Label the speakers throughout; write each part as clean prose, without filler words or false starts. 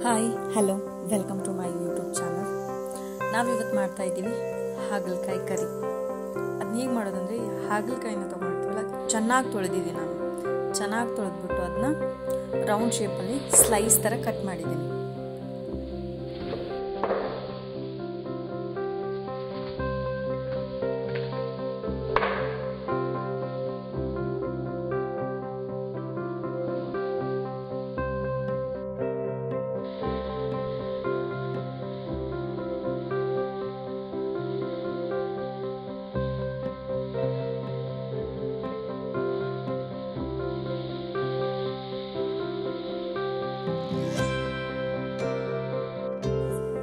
Speaker 1: Hi hello welcome to my YouTube channel. ನಾವಿವತ್ತು ಮಾಡ್ತಾ ಇದ್ದೀವಿ ಹಾಗಲಕಾಯಿ ಕರಿ. ಅದನ್ನ ಹೇಗೆ ಮಾಡೋದಂದರೆ, ಹಾಗಲಕಾಯಿನ ತೊಗೊಂಡಿರ್ತೀವಲ್ಲ, ಚೆನ್ನಾಗಿ ತೊಳೆದಿದ್ದೀನಿ ನಾನು. ಚೆನ್ನಾಗಿ ತೊಳೆದ್ಬಿಟ್ಟು ಅದನ್ನ ರೌಂಡ್ ಶೇಪಲ್ಲಿ ಸ್ಲೈಸ್ ಥರ ಕಟ್ ಮಾಡಿದ್ದೀನಿ.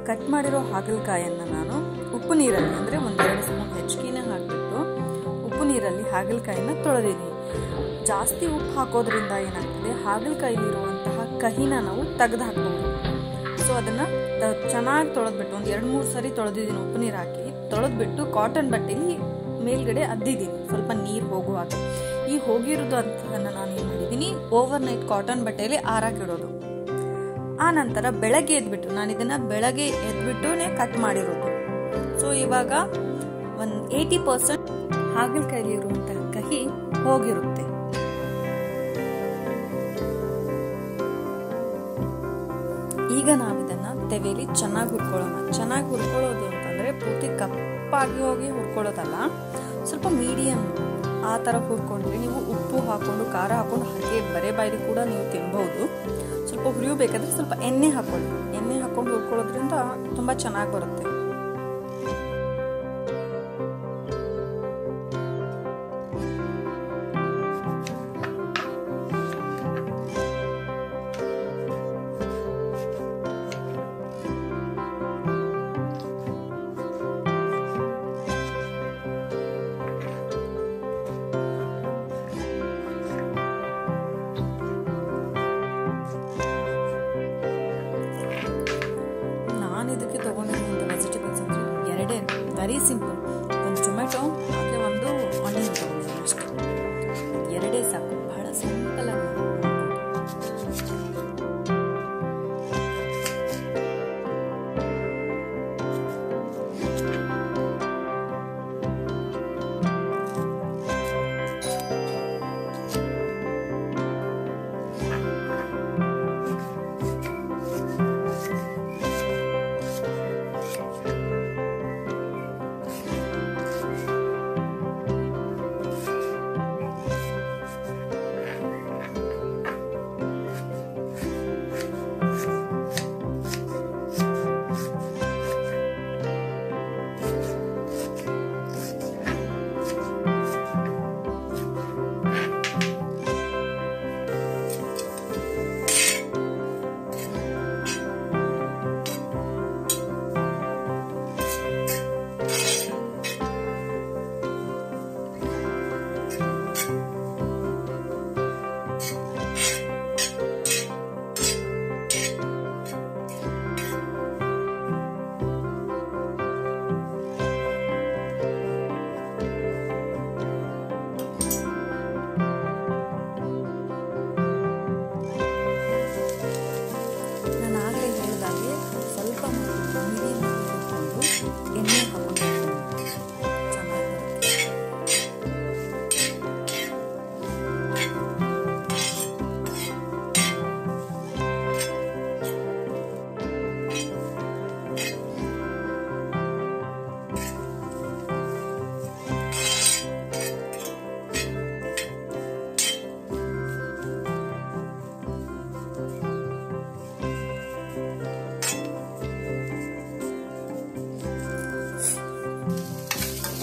Speaker 1: ಕಟ್ ಮಾಡಿರೋ ಹಾಗಲಕಾಯನ್ನು ನಾನು ಉಪ್ಪು ನೀರಲ್ಲಿ, ಅಂದರೆ 1-2 ಸ್ಪೂನ್ ಹೆಚ್ಚಿಗೆನೇ ಹಾಕಿಬಿಟ್ಟು ಉಪ್ಪು ನೀರಲ್ಲಿ ಹಾಗಲಕಾಯಿನ ತೊಳೆದಿದ್ದೀನಿ. ಜಾಸ್ತಿ ಉಪ್ಪು ಹಾಕೋದ್ರಿಂದ ಏನಾಗ್ತದೆ, ಹಾಗಲಕಾಯಿಲಿರುವಂತಹ ಕಹಿನ ನಾವು ತೆಗೆದು ಹಾಕ್ಬೋದು. ಸೊ ಅದನ್ನು ಚೆನ್ನಾಗಿ ತೊಳೆದ್ಬಿಟ್ಟು ಒಂದು 2-3 ಸರಿ ತೊಳೆದಿದ್ದೀನಿ. ಉಪ್ಪು ನೀರು ಹಾಕಿ ತೊಳೆದ್ಬಿಟ್ಟು ಕಾಟನ್ ಬಟ್ಟೆಯಲ್ಲಿ ಮೇಲ್ಗಡೆ ಅದ್ದಿದ್ದೀನಿ, ಸ್ವಲ್ಪ ನೀರು ಹೋಗುವಾಗ. ಈ ಹೋಗಿರೋದು ಅಂತದನ್ನು ನಾನು ಏನು ಮಾಡಿದ್ದೀನಿ, ಓವರ್ ನೈಟ್ ಕಾಟನ್ ಬಟ್ಟೆಯಲ್ಲಿ ಆರಾಕಿಡೋದು. ಆ ನಂತರ ಬೆಳಗ್ಗೆ ಎದ್ಬಿಟ್ಟು, ನಾನು ಇದನ್ನ ಬೆಳಗ್ಗೆ ಎದ್ಬಿಟ್ಟುನೇ ಕಟ್ ಮಾಡಿರೋದು. ಸೊ ಇವಾಗ ಒಂದು 80% ಹಾಗಲಕಾಯಲ್ಲಿ ಇರುವಂತಹ ಕಹಿ ಹೋಗಿರುತ್ತೆ. ಈಗ ನಾವಿದನ್ನ ತೆವೆಯಲ್ಲಿ ಚೆನ್ನಾಗಿ ಹುರ್ಕೊಳ್ಳೋಣ. ಚೆನ್ನಾಗಿ ಹುರ್ಕೊಳ್ಳೋದು ಅಂತಂದ್ರೆ ಪೂರ್ತಿ ಕಪ್ಪಾಗಿ ಹೋಗಿ ಹುರ್ಕೊಳ್ಳೋದಲ್ಲ, ಸ್ವಲ್ಪ ಮೀಡಿಯಂ ಆ ಥರ ಹುರ್ಕೊಂಡ್ರೆ ನೀವು ಉಪ್ಪು ಹಾಕೊಂಡು ಖಾರ ಹಾಕೊಂಡು ಹಾಗೆ ಬರೇ ಬಾಯಿಲಿ ಕೂಡ ನೀವು ತಿನ್ಬಹುದು. ಸ್ವಲ್ಪ ಹುರಿಯಬೇಕಾದ್ರೆ ಸ್ವಲ್ಪ ಎಣ್ಣೆ ಹಾಕೊಳ್ಳಿ. ಎಣ್ಣೆ ಹಾಕೊಂಡು ಹುರ್ಕೊಳ್ಳೋದ್ರಿಂದ ತುಂಬ ಚೆನ್ನಾಗಿ ಬರುತ್ತೆ. ಇದಕ್ಕೆ ತಗೊಂಡಿರುವಂಥ ವೆಜಿಟೇಬಲ್ಸ್ ಅಂದರೆ ಎರಡೇ, ವೆರಿ ಸಿಂಪಲ್. ಒಂದು ಟೊಮೆಟೊ ಹಾಗೆ ಒಂದು ಆನಿಯನ್ ತಗೊಂಡಿದ್ದೀನಿ ಅಷ್ಟೇ. ಎರಡೇ ಸಾಕು, ಬಹಳ ಸಿಂಪಲ್ ಆಗಿ.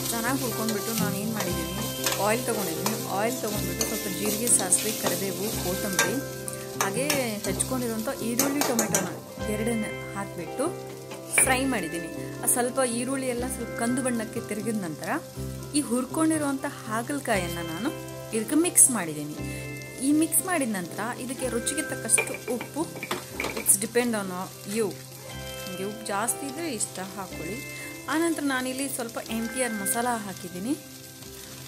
Speaker 1: ಚೆನ್ನಾಗಿ ಹುರ್ಕೊಂಡ್ಬಿಟ್ಟು ನಾನು ಏನು ಮಾಡಿದ್ದೀನಿ, ಆಯಿಲ್ ತೊಗೊಂಡಿದ್ದೀನಿ. ಆಯಿಲ್ ತೊಗೊಂಡ್ಬಿಟ್ಟು ಸ್ವಲ್ಪ ಜೀರಿಗೆ, ಸಾಸಿವೆ, ಕರಿಬೇವು, ಕೊತ್ತಂಬರಿ, ಹಾಗೆ ಹೆಚ್ಕೊಂಡಿರುವಂಥ ಈರುಳ್ಳಿ, ಟೊಮೆಟೊನ ಎರಡನ್ನ ಹಾಕಿಬಿಟ್ಟು ಫ್ರೈ ಮಾಡಿದ್ದೀನಿ. ಸ್ವಲ್ಪ ಈರುಳ್ಳಿ ಎಲ್ಲ ಸ್ವಲ್ಪ ಕಂದು ಬಣ್ಣಕ್ಕೆ ತಿರುಗಿದ ನಂತರ ಈ ಹುರ್ಕೊಂಡಿರುವಂಥ ಹಾಗಲಕಾಯನ್ನು ನಾನು ಇದಕ್ಕೆ ಮಿಕ್ಸ್ ಮಾಡಿದ್ದೀನಿ. ಈ ಮಿಕ್ಸ್ ಮಾಡಿದ ನಂತರ ಇದಕ್ಕೆ ರುಚಿಗೆ ತಕ್ಕಷ್ಟು ಉಪ್ಪು, ಇಟ್ಸ್ ಡಿಪೆಂಡ್ ಆನ್ ಯು. ನಿಮಗೆ ಉಪ್ಪು ಜಾಸ್ತಿ ಇದ್ದರೆ ಇಷ್ಟ ಹಾಕ್ಕೊಳ್ಳಿ. ಆನಂತರ ನಾನಿಲ್ಲಿ ಸ್ವಲ್ಪ MTR ಮಸಾಲ ಹಾಕಿದ್ದೀನಿ.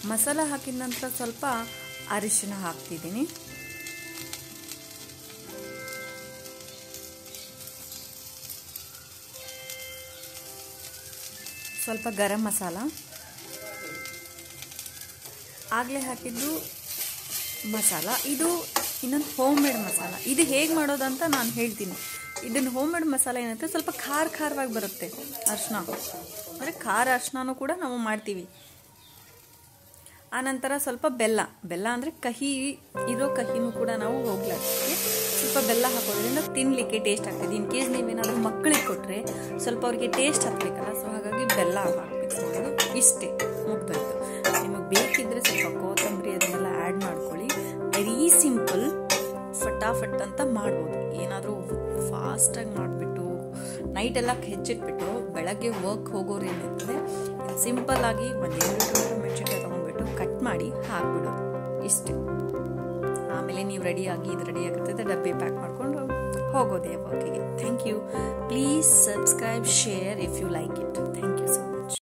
Speaker 1: ಮಸಾಲ ಹಾಕಿದ ನಂತರ ಸ್ವಲ್ಪ ಅರಿಶಿನ ಹಾಕ್ತಿದ್ದೀನಿ. ಸ್ವಲ್ಪ ಗರಂ ಮಸಾಲ, ಆಗಲೇ ಹಾಕಿದ್ದು ಮಸಾಲ. ಇದು ಇನ್ನೊಂದು ಹೋಮ್ ಮೇಡ್ ಮಸಾಲ. ಇದು ಹೇಗೆ ಮಾಡೋದಂತ ನಾನು ಹೇಳ್ತೀನಿ. ಇದನ್ನು ಹೋಮ್ ಮೇಡ್ ಮಸಾಲ ಏನಂದರೆ ಸ್ವಲ್ಪ ಖಾರವಾಗಿ ಬರುತ್ತೆ. ಅರಿಶಿನ ಅಂದರೆ ಖಾರ ಅರಿಶಿನೂ ಕೂಡ ನಾವು ಮಾಡ್ತೀವಿ. ಆನಂತರ ಸ್ವಲ್ಪ ಬೆಲ್ಲ ಅಂದರೆ ಕಹಿ ಇರೋ ಕಹಿನೂ ಕೂಡ ನಾವು ಹೋಗ್ಲಾಡ್ತೀವಿ. ಸ್ವಲ್ಪ ಬೆಲ್ಲ ಹಾಕೋದ್ರಿಂದ ತಿನ್ನಲಿಕ್ಕೆ ಟೇಸ್ಟ್ ಆಗ್ತದೆ. ಇನ್ ಕೇಸ್ ನೀವೇನಾದರೂ ಮಕ್ಕಳಿಗೆ ಕೊಟ್ಟರೆ ಸ್ವಲ್ಪ ಅವ್ರಿಗೆ ಟೇಸ್ಟ್ ಹತ್ತಬೇಕಲ್ಲ, ಸೊ ಹಾಗಾಗಿ ಬೆಲ್ಲ ಹಾಕಬೇಕು. ಇಷ್ಟೇ, ಮುಗ್ದೋಯ್ತು. ನಿಮಗೆ ಬೇಕಿದ್ದರೆ ಸ್ವಲ್ಪ ಕೊತ್ತಂಬರಿ ಅದನ್ನೆಲ್ಲ ಆ್ಯಡ್ ಮಾಡ್ಕೊಳ್ಳಿ. ವೆರಿ ಸಿಂಪಲ್, ಫಟಾಫಟ್ ಅಂತ ಮಾಡ್ಬೋದು. ಏನಾದರೂ ಫಾಸ್ಟಾಗಿ ಮಾಡಿಬಿಟ್ಟು ನೈಟೆಲ್ಲ ಹೆಚ್ಚಿಟ್ಬಿಟ್ಟು ಬೆಳಗ್ಗೆ ವರ್ಕ್ ಹೋಗೋರು ಏನಿರ್ತದೆ, ಸಿಂಪಲ್ ಆಗಿ ಒಂದು 2 ಮೆಣಸಿನ್ಕಾಯಿ ತೊಗೊಂಡ್ಬಿಟ್ಟು ಕಟ್ ಮಾಡಿ ಹಾಕ್ಬಿಡೋದು, ಇಷ್ಟೇ. ಆಮೇಲೆ ನೀವು ರೆಡಿಯಾಗಿ ಇದು ರೆಡಿ ಆಗಿರ್ತದೆ, ಡಬ್ಬಿ ಪ್ಯಾಕ್ ಮಾಡಿಕೊಂಡು ಹೋಗೋದೇ ವರ್ಕಿಗೆ. Thank you. Please subscribe, share if you like it. Thank you so much.